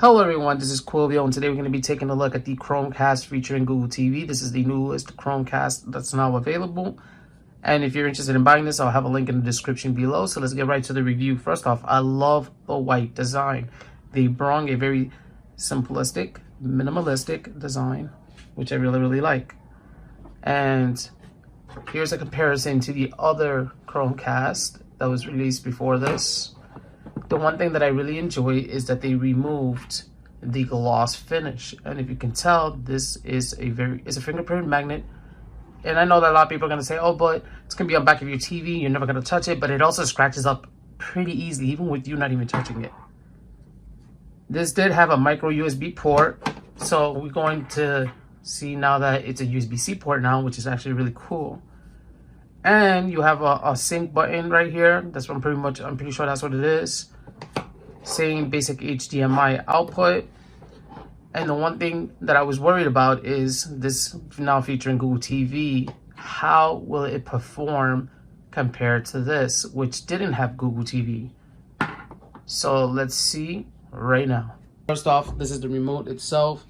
Hello everyone, this is Quilvio, and today we're going to be taking a look at the Chromecast featuring Google TV. This is the newest Chromecast that's now available. And if you're interested in buying this, I'll have a link in the description below. So let's get right to the review. First off, I love the white design. They brought a very simplistic, minimalistic design, which I really like. And here's a comparison to the other Chromecast that was released before this. The one thing that I really enjoy is that they removed the gloss finish, and if you can tell, this is it's a fingerprint magnet. And I know that a lot of people are gonna say, "Oh, but it's gonna be on the back of your TV. You're never gonna touch it." But it also scratches up pretty easily, even with you not even touching it. This did have a micro USB port, so we're going to see now that it's a USB-C port now, which is actually really cool. And you have a sync button right here. That's what I'm pretty sure that's what it is. Same basic HDMI output. And the one thing that I was worried about is this now featuring Google TV. How will it perform compared to this, which didn't have Google TV? So let's see right now. First off, this is the remote itself.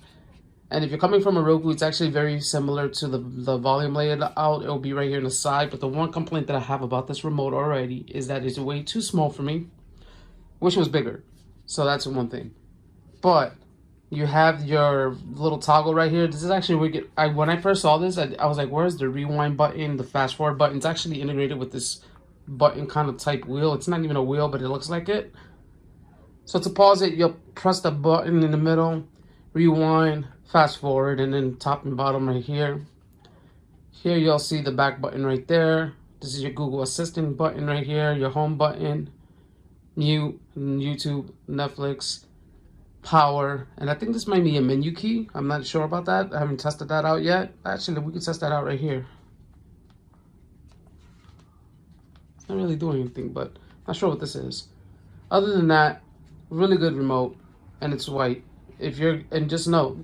And if you're coming from a Roku, it's actually very similar to the volume layout. It'll be right here on the side. But the one complaint that I have about this remote already is that it's way too small for me. Wish it was bigger. So that's one thing. But you have your little toggle right here. This is actually when I first saw this, I was like, where's the rewind button, the fast forward button? It's actually integrated with this button kind of type wheel. It's not even a wheel, but it looks like it. So to pause it, you'll press the button in the middle, rewind, fast forward, and then top and bottom right here. Here you'll see the back button right there. This is your Google Assistant button right here, your home button, mute, YouTube, Netflix, power, and I think this might be a menu key. I'm not sure about that. I haven't tested that out yet. Actually, we can test that out right here. It's not really doing anything, but not sure what this is. Other than that, really good remote, and it's white. And just know,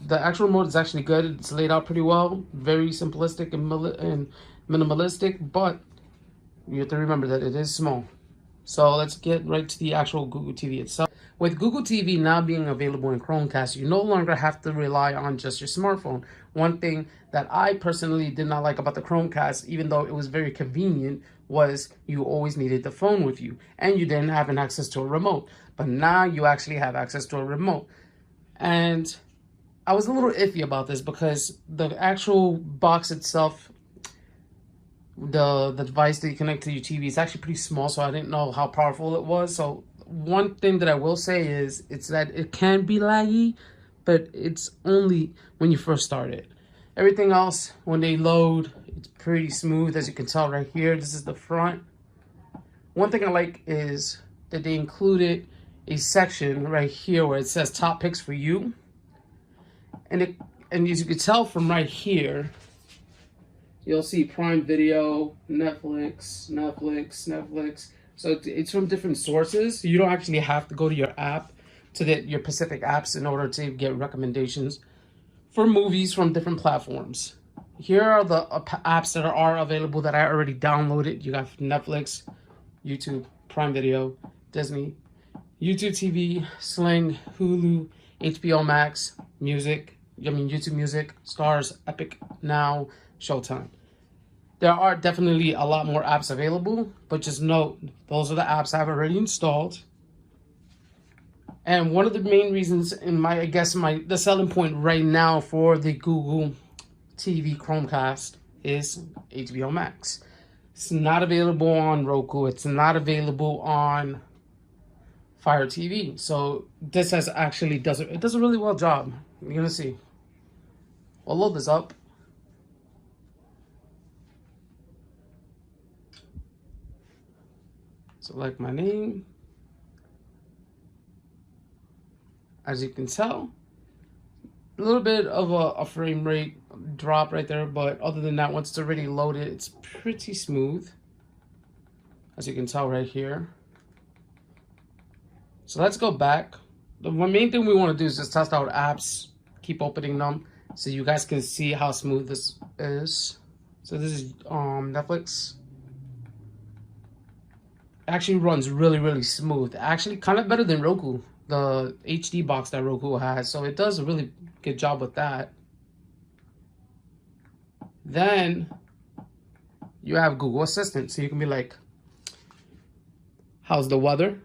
the actual remote is actually good. It's laid out pretty well, very simplistic and minimalistic, but you have to remember that it is small. So let's get right to the actual Google TV itself. With Google TV now being available in Chromecast, you no longer have to rely on just your smartphone. One thing that I personally did not like about the Chromecast, even though it was very convenient, was you always needed the phone with you and you didn't have access to a remote. But now you actually have access to a remote. And I was a little iffy about this because the actual box itself, the device that you connect to your TV, is actually pretty small, so I didn't know how powerful it was. So one thing that I will say is it's that it can be laggy, but it's only when you first start it. Everything else, when they load, it's pretty smooth, as you can tell right here. This is the front. One thing I like is that they included a section right here where it says top picks for you. And as you can tell from right here, you'll see Prime Video, Netflix. So it's from different sources. You don't actually have to go to your app, to your specific apps, in order to get recommendations for movies from different platforms. Here are the apps that are available that I already downloaded. You got Netflix, YouTube, Prime Video, Disney, YouTube TV, Sling, Hulu, HBO Max, YouTube Music, Stars, Epic Now, Showtime. There are definitely a lot more apps available, but just note, those are the apps I've already installed. And one of the main reasons, the selling point right now for the Google TV Chromecast is HBO Max. It's not available on Roku. It's not available on Fire TV. So this does a really well job. You're gonna see. I'll load this up. Select my name. As you can tell, a little bit of a frame rate drop right there, but other than that, once it's already loaded, it's pretty smooth, as you can tell right here. So let's go back. The main thing we want to do is just test out apps, keep opening them, so you guys can see how smooth this is. So this is Netflix. Actually runs really smooth. Actually kind of better than Roku. the HD box that Roku has. So it does a really good job with that. Then you have Google Assistant. So you can be like, how's the weather?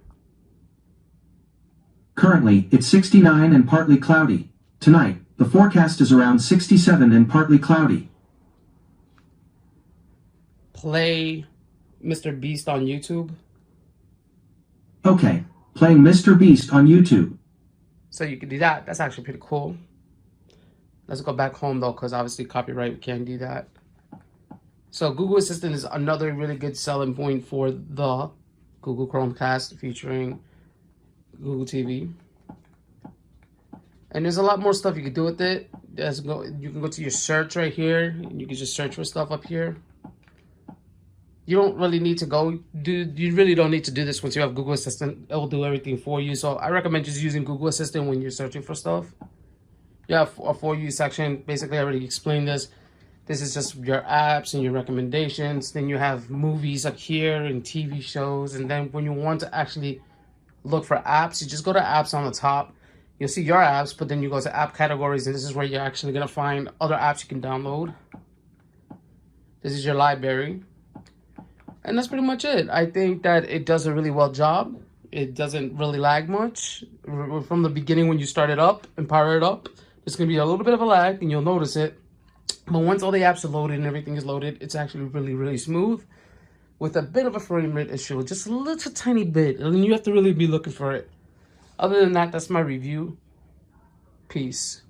Currently, it's 69 and partly cloudy. Tonight, the forecast is around 67 and partly cloudy. Play Mr. Beast on YouTube. Okay, playing Mr. Beast on YouTube. So you can do that. That's actually pretty cool. Let's go back home though, because obviously copyright, we can't do that. So Google Assistant is another really good selling point for the Google Chromecast featuring Google TV. And there's a lot more stuff you can do with it. You can go to your search right here. And you can just search for stuff up here. You don't really need to you really don't need to do this once you have Google Assistant. It will do everything for you. So I recommend just using Google Assistant when you're searching for stuff. You have a For You section. Basically, I already explained this. This is just your apps and your recommendations. Then you have movies up here and TV shows. And then when you want to actually look for apps, you just go to apps on the top. You'll see your apps, but then you go to app categories, and this is where you're actually going to find other apps you can download. This is your library. And that's pretty much it. I think that it does a really well job. It doesn't really lag much. From the beginning when you start it up and power it up, there's going to be a little bit of a lag, and you'll notice it. But once all the apps are loaded and everything is loaded, it's actually really, really smooth with a bit of a frame rate issue, just a little tiny bit. And you have to really be looking for it. Other than that, that's my review. Peace.